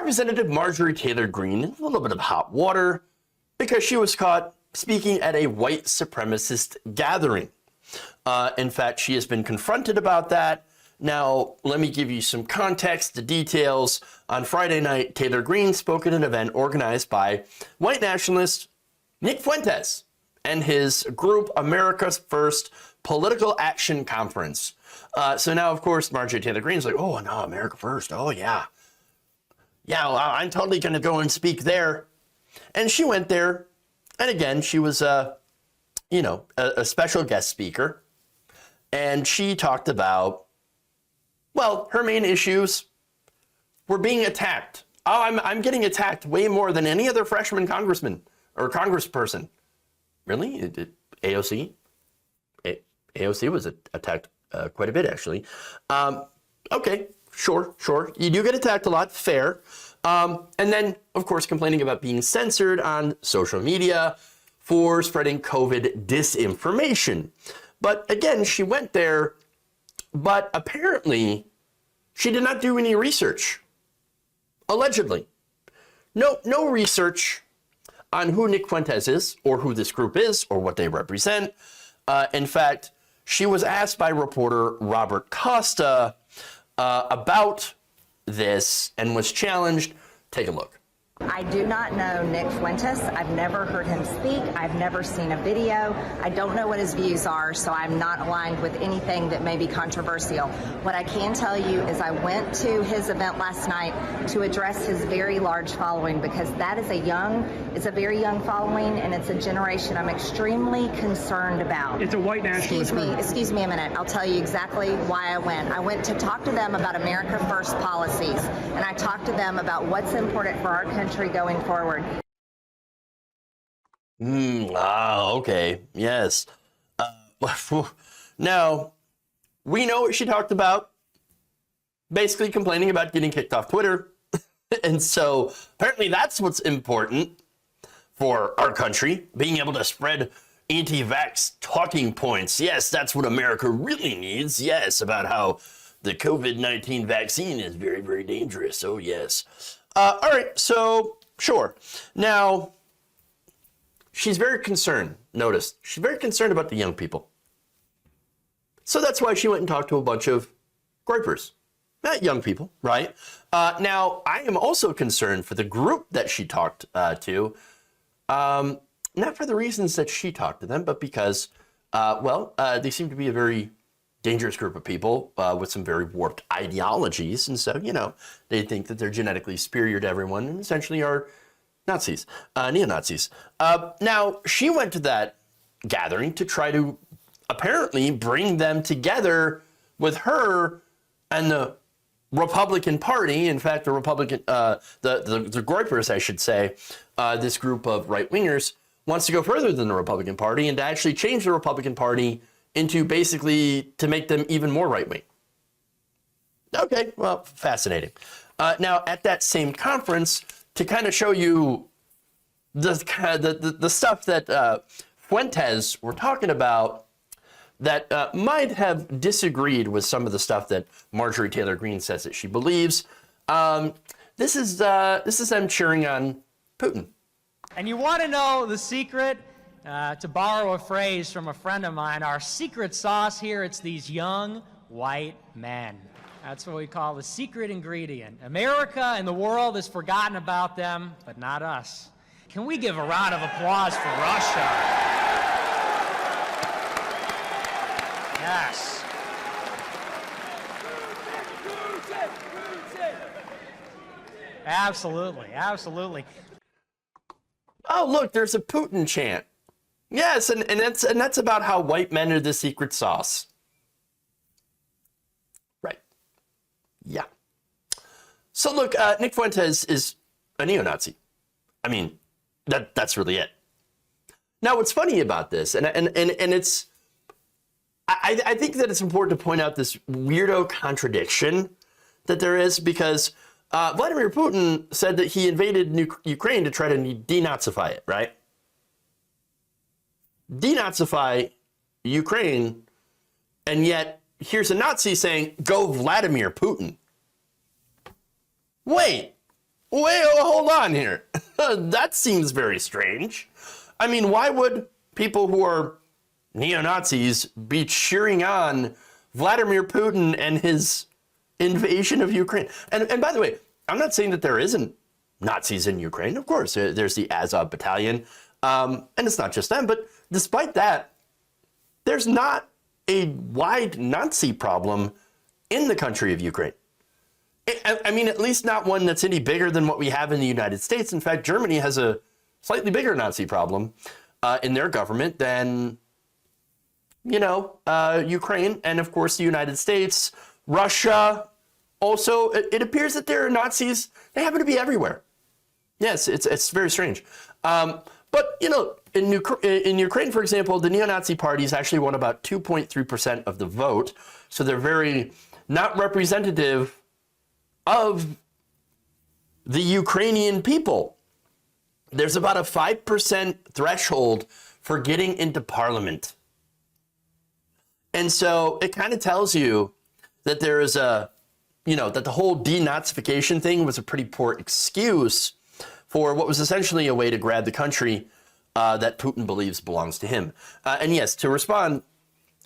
Representative Marjorie Taylor Greene in a little bit of hot water because she was caught speaking at a white supremacist gathering. In fact, she has been confronted about that. Now, let me give you some context, the details. On Friday night, Taylor Greene spoke at an event organized by white nationalist Nick Fuentes and his group, America's First Political Action Conference. So now, of course, Marjorie Taylor Greene's like, oh, no, America First. Oh, yeah. Yeah, well, I'm totally going to go and speak there. And she went there. And again, she was, a special guest speaker. And she talked about, well, her main issues were being attacked. Oh, I'm getting attacked way more than any other freshman congressman or congressperson. Really? AOC? AOC was attacked quite a bit, actually. Okay, sure. You do get attacked a lot, fair. And then, of course, complaining about being censored on social media for spreading COVID disinformation. But again, she went there, but apparently she did not do any research. Allegedly. No research on who Nick Fuentes is, or who this group is, or what they represent. In fact, she was asked by reporter Robert Costa about this and was challenged. Take a look. I do not know Nick Fuentes. I've never heard him speak. I've never seen a video. I don't know what his views are, so I'm not aligned with anything that may be controversial. What I can tell you is I went to his event last night to address his very large following, because that is it's a very young following, and it's a generation I'm extremely concerned about. It's a white nationalist group. Excuse me a minute. I'll tell you exactly why I went. I went to talk to them about America First policies, and I talked to them about what's important for our country going forward. Okay. Yes. Now, we know what she talked about. Basically complaining about getting kicked off Twitter. And so apparently that's what's important for our country, being able to spread anti-vax talking points. Yes, that's what America really needs. Yes, about how the COVID-19 vaccine is very, very dangerous. Oh, yes. All right, so sure. Now, she's very concerned. Notice, she's very concerned about the young people. So that's why she went and talked to a bunch of gripers. Not young people, right? Now, I am also concerned for the group that she talked to. Not for the reasons that she talked to them, but because, they seem to be a very dangerous group of people with some very warped ideologies. And so, they think that they're genetically superior to everyone and essentially are Nazis, neo-Nazis. Now, she went to that gathering to try to apparently bring them together with her and the Republican Party. In fact, the Republican, the Groypers, I should say, this group of right-wingers wants to go further than the Republican Party and to actually change the Republican Party into basically to make them even more right-wing. Okay, well, fascinating. Now, at that same conference, to kind of show you the stuff that Fuentes were talking about that might have disagreed with some of the stuff that Marjorie Taylor Greene says that she believes. This is them cheering on Putin. And you want to know the secret? To borrow a phrase from a friend of mine, our secret sauce here, it's these young white men. That's what we call the secret ingredient. America and the world has forgotten about them, but not us. Can we give a round of applause for Russia? Yes. Absolutely. Oh, look, there's a Putin chant. Yes, and that's about how white men are the secret sauce. Right. Yeah. So look, Nick Fuentes is a neo-Nazi. I mean, that's really it. Now, what's funny about this, and it's, I think that it's important to point out this weirdo contradiction that there is, because Vladimir Putin said that he invaded Ukraine to try to denazify it, right? Denazify Ukraine, and yet here's a Nazi saying, go Vladimir Putin. Wait, wait, hold on here. That seems very strange. I mean, why would people who are neo-Nazis be cheering on Vladimir Putin and his invasion of Ukraine? And by the way, I'm not saying that there isn't Nazis in Ukraine. Of course, there's the Azov battalion, and it's not just them. But despite that, there's not a wide Nazi problem in the country of Ukraine. I mean, at least not one that's any bigger than what we have in the United States. In fact, Germany has a slightly bigger Nazi problem in their government than, Ukraine, and of course the United States, Russia. Also, it appears that there are Nazis. They happen to be everywhere. Yes, it's very strange. But in Ukraine, for example, the neo-Nazi parties actually won about 2.3% of the vote. So they're very not representative of the Ukrainian people. There's about a 5% threshold for getting into parliament. And so it kind of tells you that there is that the whole denazification thing was a pretty poor excuse for what was essentially a way to grab the country that Putin believes belongs to him. And yes, to respond,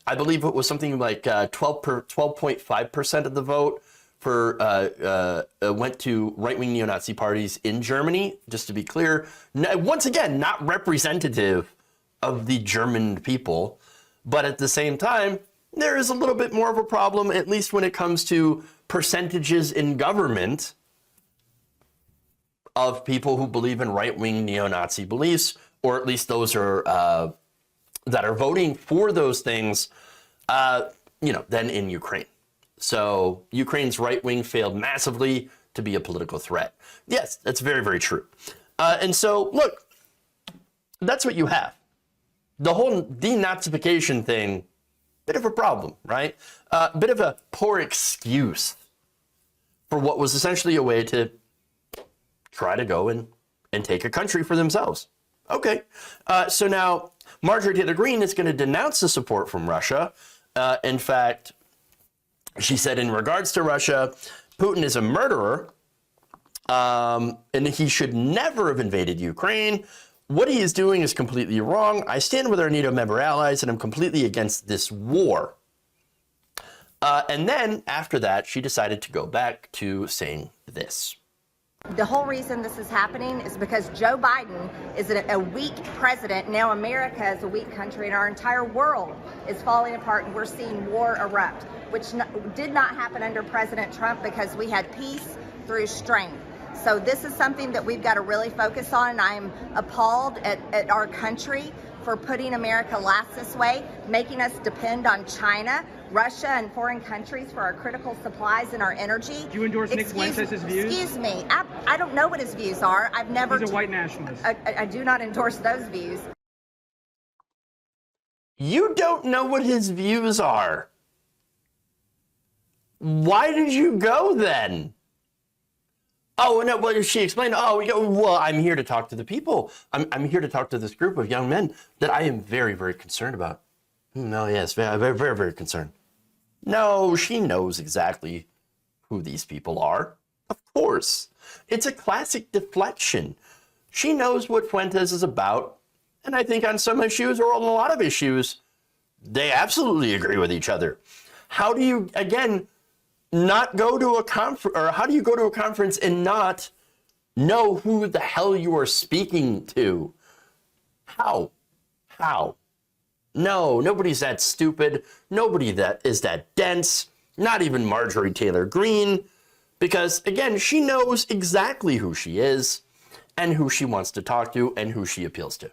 I believe it was something like 12.5% of the vote went to right-wing neo-Nazi parties in Germany, just to be clear. Once again, not representative of the German people, but at the same time, there is a little bit more of a problem, at least when it comes to percentages in government of people who believe in right-wing neo-Nazi beliefs, or at least those are that are voting for those things, than in Ukraine. So Ukraine's right wing failed massively to be a political threat. Yes, that's very, very true. And so, look, that's what you have. The whole denazification thing, bit of a problem, right? A bit of a poor excuse for what was essentially a way to try to go and take a country for themselves. Okay, so now Marjorie Taylor Greene is going to denounce the support from Russia. In fact, she said in regards to Russia, Putin is a murderer, and he should never have invaded Ukraine. What he is doing is completely wrong. I stand with our NATO member allies, and I'm completely against this war. And then after that, she decided to go back to saying this. The whole reason this is happening is because Joe Biden is a weak president. Now America is a weak country, and our entire world is falling apart, and we're seeing war erupt, which did not happen under President Trump because we had peace through strength. So this is something that we've got to really focus on, and I'm appalled at our country for putting America last this way, making us depend on China, Russia, and foreign countries for our critical supplies and our energy. Do you endorse Nick Fuentes' views? Excuse me. I don't know what his views are. I've never... He's a white nationalist. I do not endorse those views. You don't know what his views are. Why did you go then? Oh, no, well, she explained, well, I'm here to talk to the people. I'm here to talk to this group of young men that I am very, very concerned about. No, yes, very, very, very, very concerned. No, she knows exactly who these people are. Of course. It's a classic deflection. She knows what Fuentes is about. And I think on some issues, or on a lot of issues, they absolutely agree with each other. How do you, again, not go to a conference, or how do you go to a conference and not know who the hell you are speaking to? How? No, nobody's that stupid. Nobody that is that dense. Not even Marjorie Taylor Greene. Because, again, she knows exactly who she is and who she wants to talk to and who she appeals to.